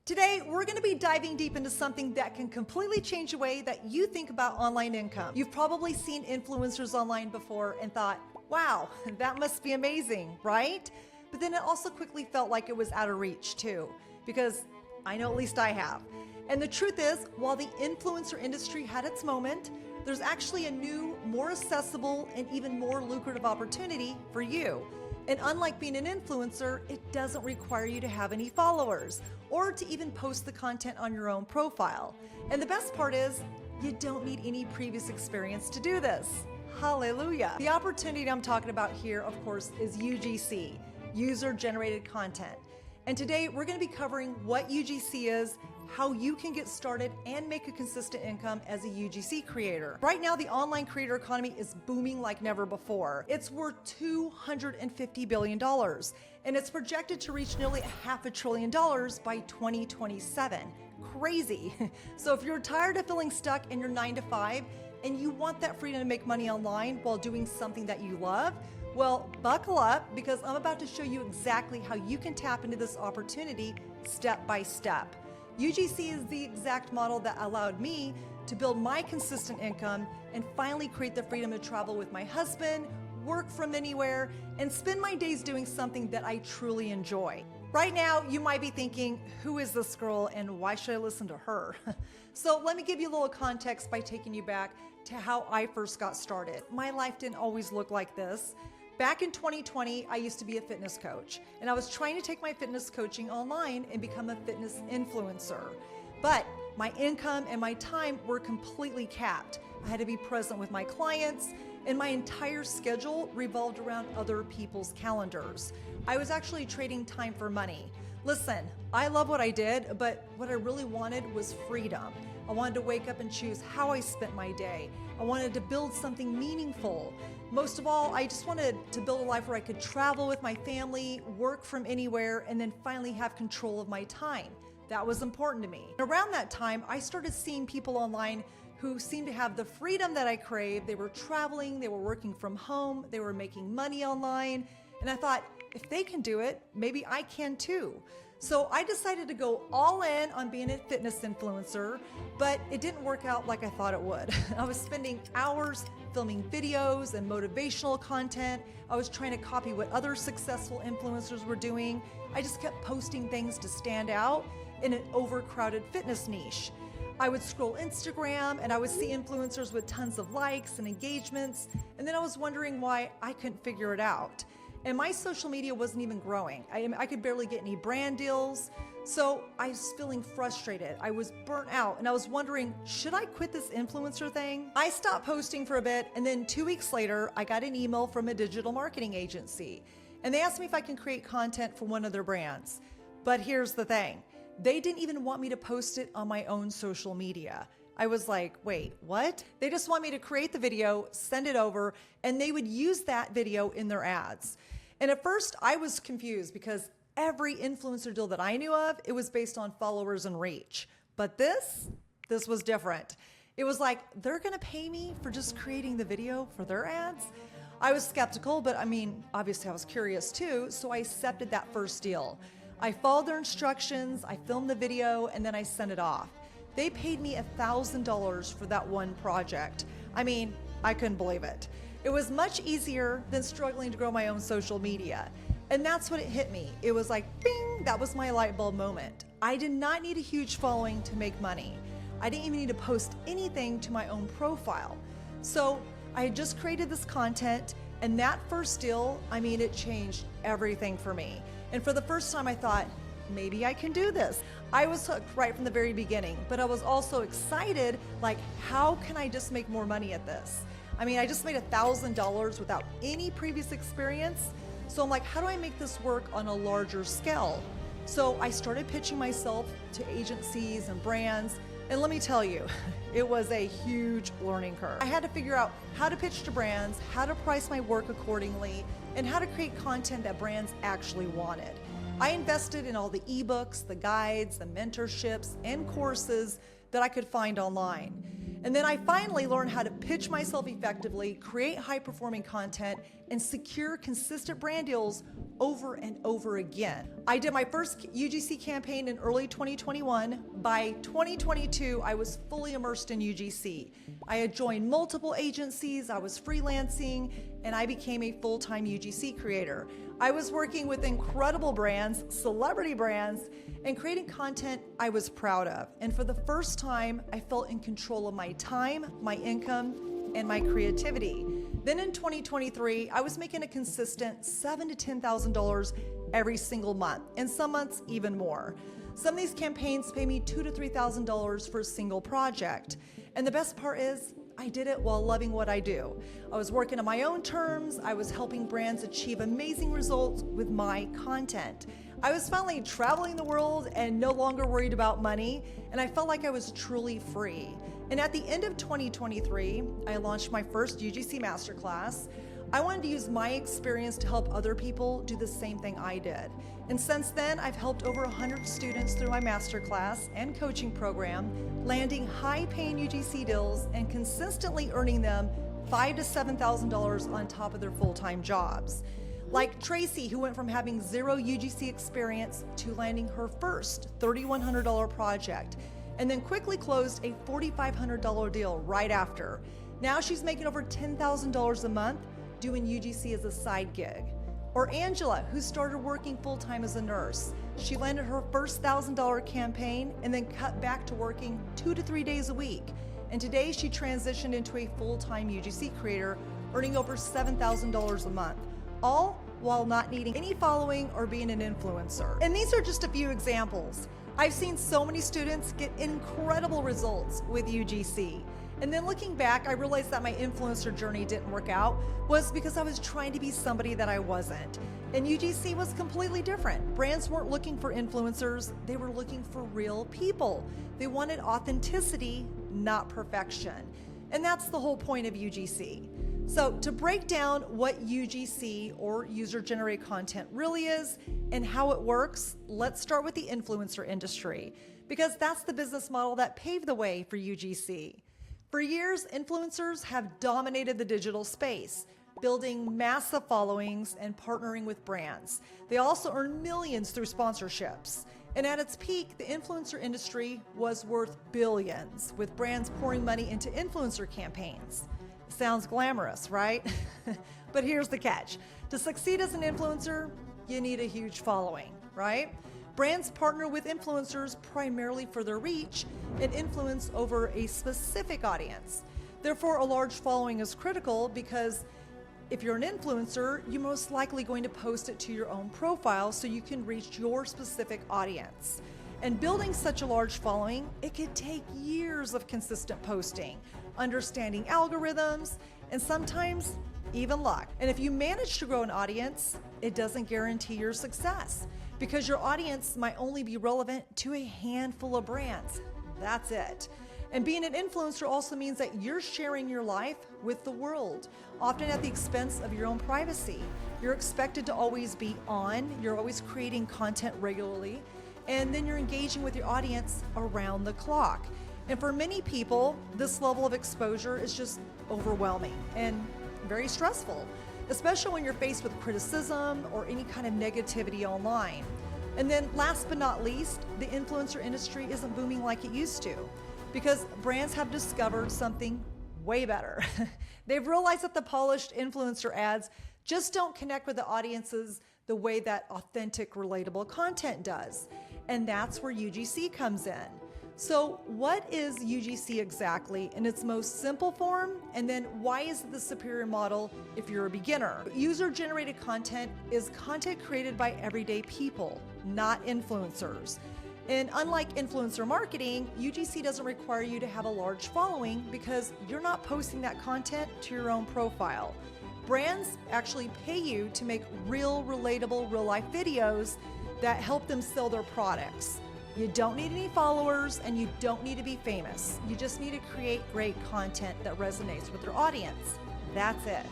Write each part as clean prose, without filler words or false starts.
Today, we're going to be diving deep into something that can completely change the way that you think about online income. You've probably seen influencers online before and thought, wow, that must be amazing, right? But then it also quickly felt like it was out of reach too, because I know at least I have. And the truth is, while the influencer industry had its moment, there's actually a new, more accessible, and even more lucrative opportunity for you. And unlike being an influencer, it doesn't require you to have any followers or to even post the content on your own profile. And the best part is, you don't need any previous experience to do this. Hallelujah. The opportunity I'm talking about here, of course, is UGC, user-generated content. And today we're going to be covering what UGC is, how you can get started and make a consistent income as a UGC creator. Right now, the online creator economy is booming like never before. It's worth $250 billion, and it's projected to reach nearly $500 billion by 2027. Crazy. So if you're tired of feeling stuck in your 9-to-5 and you want that freedom to make money online while doing something that you love, well, buckle up, because I'm about to show you exactly how you can tap into this opportunity step by step. UGC is the exact model that allowed me to build my consistent income and finally create the freedom to travel with my husband, work from anywhere, and spend my days doing something that I truly enjoy. Right now, you might be thinking, who is this girl and why should I listen to her? So let me give you a little context by taking you back to how I first got started. My life didn't always look like this. Back in 2020, I used to be a fitness coach, and I was trying to take my fitness coaching online and become a fitness influencer. But my income and my time were completely capped. I had to be present with my clients, and my entire schedule revolved around other people's calendars. I was actually trading time for money. Listen, I love what I did, but what I really wanted was freedom. I wanted to wake up and choose how I spent my day. I wanted to build something meaningful. Most of all, I just wanted to build a life where I could travel with my family, work from anywhere, and then finally have control of my time. That was important to me. Around that time, I started seeing people online who seemed to have the freedom that I craved. They were traveling, they were working from home, they were making money online, and I thought, if they can do it, maybe I can too. So I decided to go all in on being a fitness influencer, but it didn't work out like I thought it would. I was spending hours filming videos and motivational content. I was trying to copy what other successful influencers were doing. I just kept posting things to stand out in an overcrowded fitness niche. I would scroll Instagram and I would see influencers with tons of likes and engagements, and then I was wondering why I couldn't figure it out. And my social media wasn't even growing. I could barely get any brand deals. So I was feeling frustrated. I was burnt out and I was wondering, should I quit this influencer thing? I stopped posting for a bit, and then 2 weeks later, I got an email from a digital marketing agency. And they asked me if I can create content for one of their brands. But here's the thing. They didn't even want me to post it on my own social media. I was like, wait, what? They just want me to create the video, send it over, and they would use that video in their ads. And at first I was confused because every influencer deal that I knew of, it was based on followers and reach. But this was different. It was like, they're gonna pay me for just creating the video for their ads? I was skeptical, but I mean, obviously I was curious too, so I accepted that first deal. I followed their instructions, I filmed the video, and then I sent it off. They paid me $1,000 for that one project. I mean, I couldn't believe it. It was much easier than struggling to grow my own social media. And that's what it hit me. It was like, bing, that was my light bulb moment. I did not need a huge following to make money. I didn't even need to post anything to my own profile. So I had just created this content, and that first deal, I mean, it changed everything for me. And for the first time I thought, maybe I can do this. I was hooked right from the very beginning, but I was also excited, like, how can I just make more money at this? I mean, I just made $1,000 without any previous experience. So I'm like, how do I make this work on a larger scale? So I started pitching myself to agencies and brands. And let me tell you, it was a huge learning curve. I had to figure out how to pitch to brands, how to price my work accordingly, and how to create content that brands actually wanted. I invested in all the ebooks, the guides, the mentorships, and courses that I could find online. And then I finally learned how to pitch myself effectively, create high-performing content, and secure consistent brand deals over and over again. I did my first UGC campaign in early 2021. By 2022, I was fully immersed in UGC. I had joined multiple agencies, I was freelancing, and I became a full-time UGC creator. I was working with incredible brands, celebrity brands, and creating content I was proud of. And for the first time, I felt in control of my time, my income, and my creativity. Then in 2023, I was making a consistent $7,000 to $10,000 every single month, and some months even more. Some of these campaigns pay me $2,000 to $3,000 for a single project. And the best part is, I did it while loving what I do. I was working on my own terms. I was helping brands achieve amazing results with my content. I was finally traveling the world and no longer worried about money, and I felt like I was truly free. And at the end of 2023, I launched my first UGC Masterclass. I wanted to use my experience to help other people do the same thing I did. And since then, I've helped over 100 students through my masterclass and coaching program, landing high-paying UGC deals and consistently earning them $5,000 to $7,000 on top of their full-time jobs. Like Tracy, who went from having zero UGC experience to landing her first $3,100 project, and then quickly closed a $4,500 deal right after. Now she's making over $10,000 a month doing UGC as a side gig. Or Angela, who started working full-time as a nurse. She landed her first $1,000 campaign and then cut back to working 2 to 3 days a week. And today she transitioned into a full-time UGC creator, earning over $7,000 a month, all while not needing any following or being an influencer. And these are just a few examples. I've seen so many students get incredible results with UGC. And then looking back, I realized that my influencer journey didn't work out was because I was trying to be somebody that I wasn't. And UGC was completely different. Brands weren't looking for influencers, they were looking for real people. They wanted authenticity, not perfection. And that's the whole point of UGC. So to break down what UGC or user-generated content really is and how it works, let's start with the influencer industry, because that's the business model that paved the way for UGC. For years, influencers have dominated the digital space, building massive followings and partnering with brands. They also earn millions through sponsorships. And at its peak, the influencer industry was worth billions, with brands pouring money into influencer campaigns. Sounds glamorous, right? But here's the catch. To succeed as an influencer, you need a huge following, right? Brands partner with influencers primarily for their reach and influence over a specific audience. Therefore, a large following is critical because if you're an influencer, you're most likely going to post it to your own profile so you can reach your specific audience. And building such a large following, it could take years of consistent posting, understanding algorithms, and sometimes even luck. And if you manage to grow an audience, it doesn't guarantee your success because your audience might only be relevant to a handful of brands. That's it. And being an influencer also means that you're sharing your life with the world, often at the expense of your own privacy. You're expected to always be on, you're always creating content regularly, and then you're engaging with your audience around the clock. And for many people, this level of exposure is just overwhelming and very stressful, especially when you're faced with criticism or any kind of negativity online. And then last but not least, the influencer industry isn't booming like it used to because brands have discovered something way better. They've realized that the polished influencer ads just don't connect with the audiences the way that authentic, relatable content does. And that's where UGC comes in. So what is UGC exactly in its most simple form? And then why is it the superior model if you're a beginner? User-generated content is content created by everyday people, not influencers. And unlike influencer marketing, UGC doesn't require you to have a large following because you're not posting that content to your own profile. Brands actually pay you to make real, relatable, real-life videos that help them sell their products. You don't need any followers and you don't need to be famous. You just need to create great content that resonates with your audience. That's it.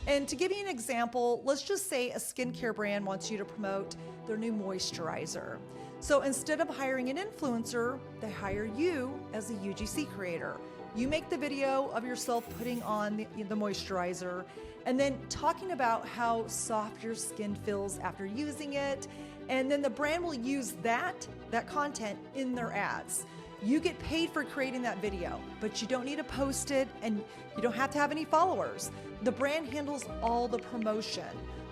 And to give you an example, let's just say a skincare brand wants you to promote their new moisturizer. So instead of hiring an influencer, they hire you as a UGC creator. You make the video of yourself putting on the moisturizer and then talking about how soft your skin feels after using it. And then the brand will use that content in their ads. You get paid for creating that video, but you don't need to post it and you don't have to have any followers. The brand handles all the promotion.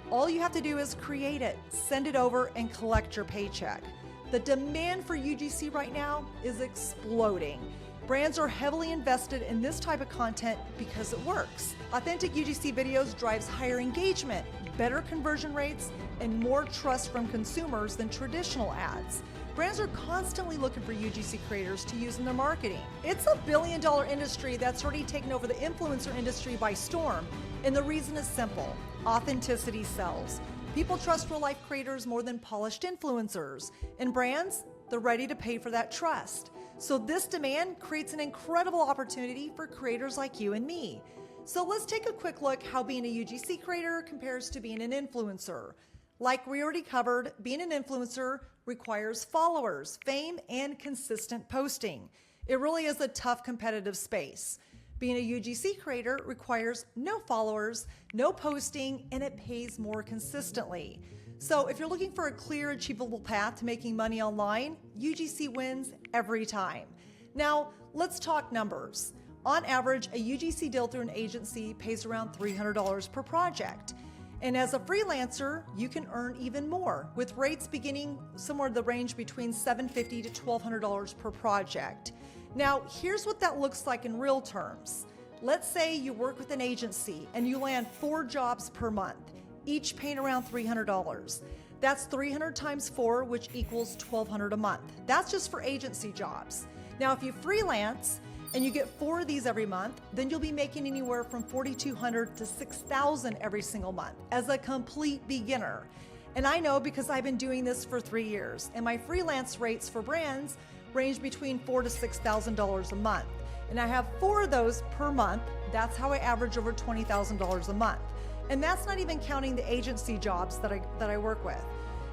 All you have to do is create it, send it over, and collect your paycheck. The demand for UGC right now is exploding. Brands are heavily invested in this type of content because it works. Authentic UGC videos drives higher engagement, better conversion rates, and more trust from consumers than traditional ads. Brands are constantly looking for UGC creators to use in their marketing. It's a billion-dollar industry that's already taken over the influencer industry by storm, and the reason is simple: authenticity sells. People trust real-life creators more than polished influencers, and brands, they're ready to pay for that trust. So this demand creates an incredible opportunity for creators like you and me. So let's take a quick look how being a UGC creator compares to being an influencer. Like we already covered, being an influencer requires followers, fame, and consistent posting. It really is a tough competitive space. Being a UGC creator requires no followers, no posting, and it pays more consistently. So if you're looking for a clear, achievable path to making money online, UGC wins every time. Now, let's talk numbers. On average, a UGC deal through an agency pays around $300 per project. And as a freelancer, you can earn even more, with rates beginning somewhere in the range between $750 to $1,200 per project. Now, here's what that looks like in real terms. Let's say you work with an agency and you land 4 jobs per month, each paying around $300. That's 300 times 4, which equals $1,200 a month. That's just for agency jobs. Now, if you freelance and you get 4 of these every month, then you'll be making anywhere from $4,200 to $6,000 every single month as a complete beginner. And I know because I've been doing this for 3 years, and my freelance rates for brands range between $4,000 to $6,000 a month. And I have 4 of those per month. That's how I average over $20,000 a month. And that's not even counting the agency jobs that I work with.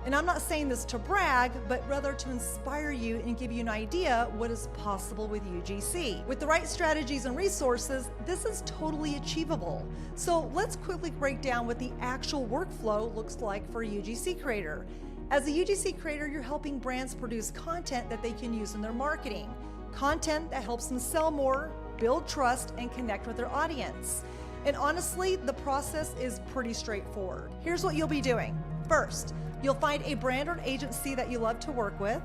And I'm not saying this to brag, but rather to inspire you and give you an idea what is possible with UGC. With the right strategies and resources, this is totally achievable. So let's quickly break down what the actual workflow looks like for a UGC creator. As a UGC creator, you're helping brands produce content that they can use in their marketing. Content that helps them sell more, build trust, and connect with their audience. And honestly, the process is pretty straightforward. Here's what you'll be doing. First, you'll find a brand or an agency that you love to work with.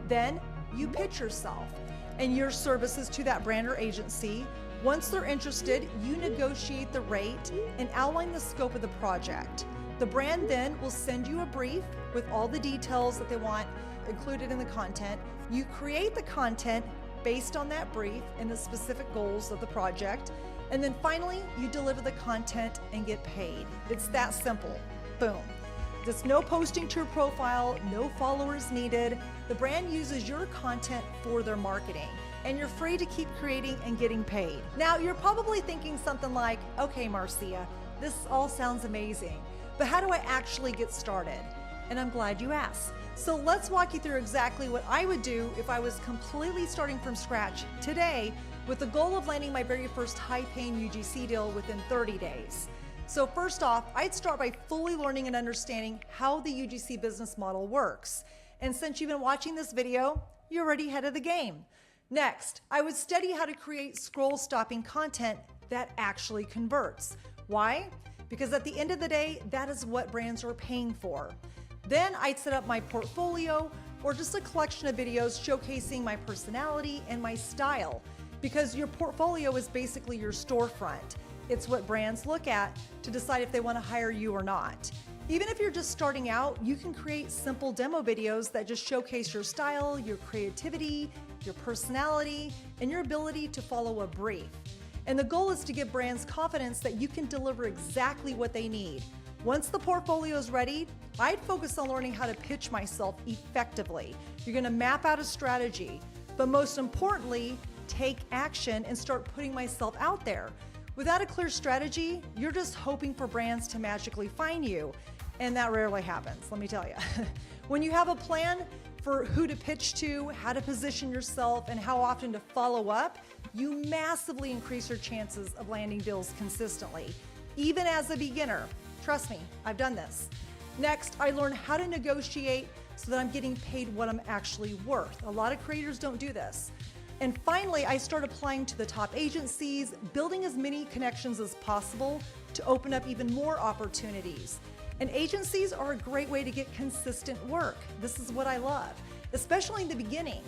Then you pitch yourself and your services to that brand or agency. Once they're interested, you negotiate the rate and outline the scope of the project. The brand then will send you a brief with all the details that they want included in the content. You create the content based on that brief and the specific goals of the project. And then finally, you deliver the content and get paid. It's that simple. Boom. There's no posting to your profile, no followers needed. The brand uses your content for their marketing, and you're free to keep creating and getting paid. Now, you're probably thinking something like, okay, Marcia, this all sounds amazing, but how do I actually get started? And I'm glad you asked. So let's walk you through exactly what I would do if I was completely starting from scratch today with the goal of landing my very first high-paying UGC deal within 30 days. So first off, I'd start by fully learning and understanding how the UGC business model works. And since you've been watching this video, you're already ahead of the game. Next, I would study how to create scroll-stopping content that actually converts. Why? Because at the end of the day, that is what brands are paying for. Then I'd set up my portfolio or just a collection of videos showcasing my personality and my style, because your portfolio is basically your storefront. It's what brands look at to decide if they want to hire you or not. Even if you're just starting out, you can create simple demo videos that just showcase your style, your creativity, your personality, and your ability to follow a brief. And the goal is to give brands confidence that you can deliver exactly what they need. Once the portfolio is ready, I'd focus on learning how to pitch myself effectively. You're going to map out a strategy, but most importantly, take action and start putting myself out there. Without a clear strategy, you're just hoping for brands to magically find you, and that rarely happens, let me tell you. When you have a plan, for who to pitch to, how to position yourself, and how often to follow up, you massively increase your chances of landing deals consistently, even as a beginner. Trust me, I've done this. Next, I learned how to negotiate so that I'm getting paid what I'm actually worth. A lot of creators don't do this. And finally, I started applying to the top agencies, building as many connections as possible to open up even more opportunities. And agencies are a great way to get consistent work. This is what I love, especially in the beginning.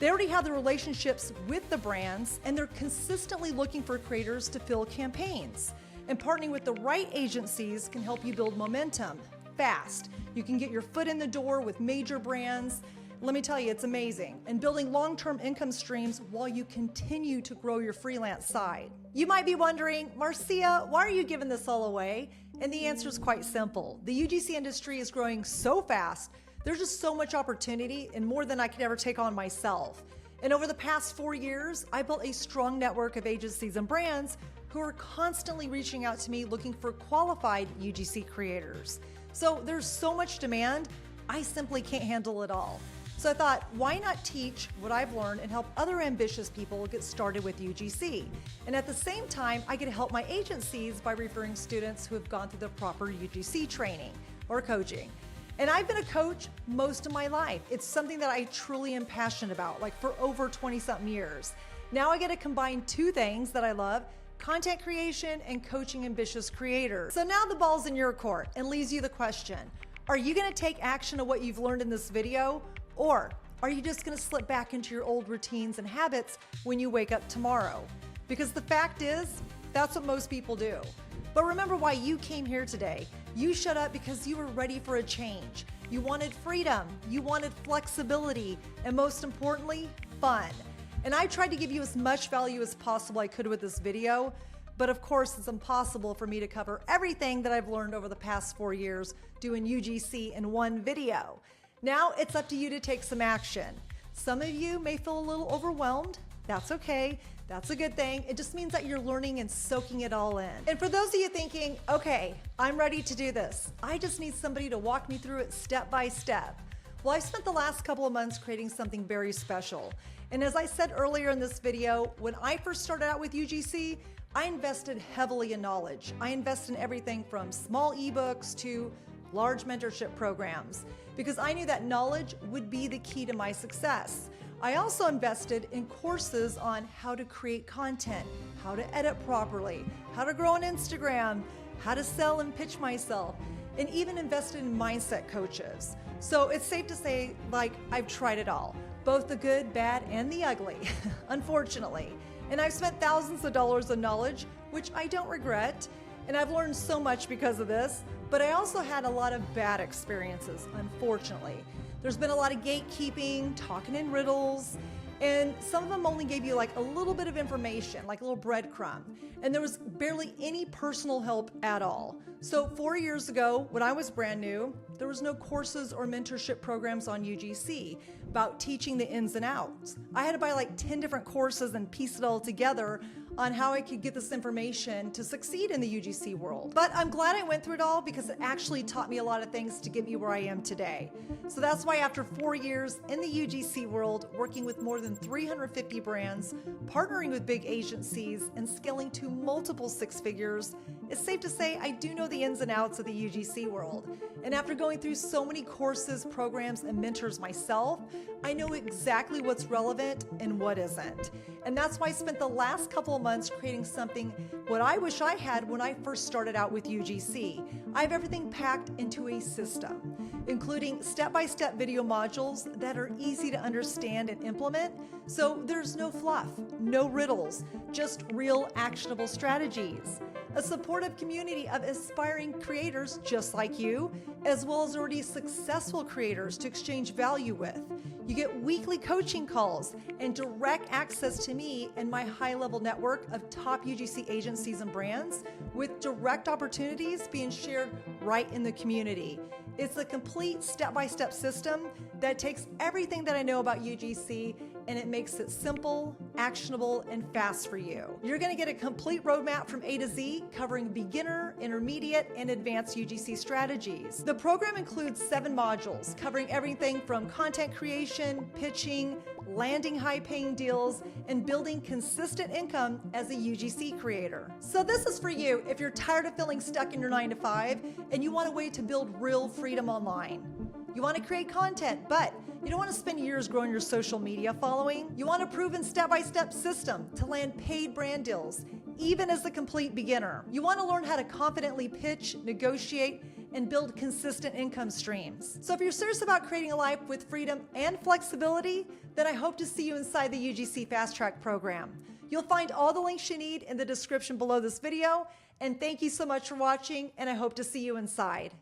They already have the relationships with the brands, and they're consistently looking for creators to fill campaigns. And partnering with the right agencies can help you build momentum fast. You can get your foot in the door with major brands. Let me tell you, it's amazing. And building long-term income streams while you continue to grow your freelance side. You might be wondering, Marcia, why are you giving this all away? And the answer is quite simple. The UGC industry is growing so fast. There's just so much opportunity and more than I could ever take on myself. And over the past 4 years, I built a strong network of agencies and brands who are constantly reaching out to me looking for qualified UGC creators. So there's so much demand, I simply can't handle it all. So I thought, why not teach what I've learned and help other ambitious people get started with UGC? And at the same time, I get to help my agencies by referring students who have gone through the proper UGC training or coaching. And I've been a coach most of my life. It's something that I truly am passionate about, like for over 20-something years. Now I get to combine two things that I love: content creation and coaching ambitious creators. So now the ball's in your court and leaves you the question, are you gonna take action on what you've learned in this video? Or are you just gonna slip back into your old routines and habits when you wake up tomorrow? Because the fact is, that's what most people do. But remember why you came here today. You showed up because you were ready for a change. You wanted freedom, you wanted flexibility, and most importantly, fun. And I tried to give you as much value as possible I could with this video, but of course it's impossible for me to cover everything that I've learned over the past 4 years doing UGC in one video. Now it's up to you to take some action. Some of you may feel a little overwhelmed. That's okay. That's a good thing. It just means that you're learning and soaking it all in. And for those of you thinking, okay, I'm ready to do this. I just need somebody to walk me through it step by step. Well, I've spent the last couple of months creating something very special. And as I said earlier in this video, when I first started out with UGC, I invested heavily in knowledge. I invest in everything from small ebooks to large mentorship programs, because I knew that knowledge would be the key to my success. I also invested in courses on how to create content, how to edit properly, how to grow on Instagram, how to sell and pitch myself, and even invested in mindset coaches. So it's safe to say, like, I've tried it all, both the good, bad, and the ugly, unfortunately. And I've spent thousands of dollars on knowledge, which I don't regret, and I've learned so much because of this, but I also had a lot of bad experiences, unfortunately. There's been a lot of gatekeeping, talking in riddles, and some of them only gave you like a little bit of information, like a little breadcrumb, and there was barely any personal help at all. So 4 years ago, when I was brand new, there was no courses or mentorship programs on UGC about teaching the ins and outs. I had to buy like 10 different courses and piece it all together on how I could get this information to succeed in the UGC world. But I'm glad I went through it all because it actually taught me a lot of things to get me where I am today. So that's why after 4 years in the UGC world, working with more than 350 brands, partnering with big agencies, and scaling to multiple six figures, it's safe to say I do know the ins and outs of the UGC world. And after going through so many courses, programs, and mentors myself, I know exactly what's relevant and what isn't. And that's why I spent the last couple of months creating something what I wish I had when I first started out with UGC. I have everything packed into a system, including step-by-step video modules that are easy to understand and implement. So there's no fluff, no riddles, just real actionable strategies. A supportive community of aspiring creators just like you, as well as already successful creators to exchange value with. You get weekly coaching calls and direct access to me and my high-level network of top UGC agencies and brands, with direct opportunities being shared right in the community. It's a complete step-by-step system that takes everything that I know about UGC and it makes it simple, actionable, and fast for you. You're gonna get a complete roadmap from A to Z, covering beginner, intermediate, and advanced UGC strategies. The program includes 7 modules covering everything from content creation, pitching, landing high-paying deals, and building consistent income as a UGC creator. So this is for you if you're tired of feeling stuck in your 9-to-5 and you want a way to build real freedom online. You want to create content, but you don't want to spend years growing your social media following. You want a proven step-by-step system to land paid brand deals, even as a complete beginner. You want to learn how to confidently pitch, negotiate, and build consistent income streams. So if you're serious about creating a life with freedom and flexibility, then I hope to see you inside the UGC Fasttrack program. You'll find all the links you need in the description below this video, and thank you so much for watching, and I hope to see you inside.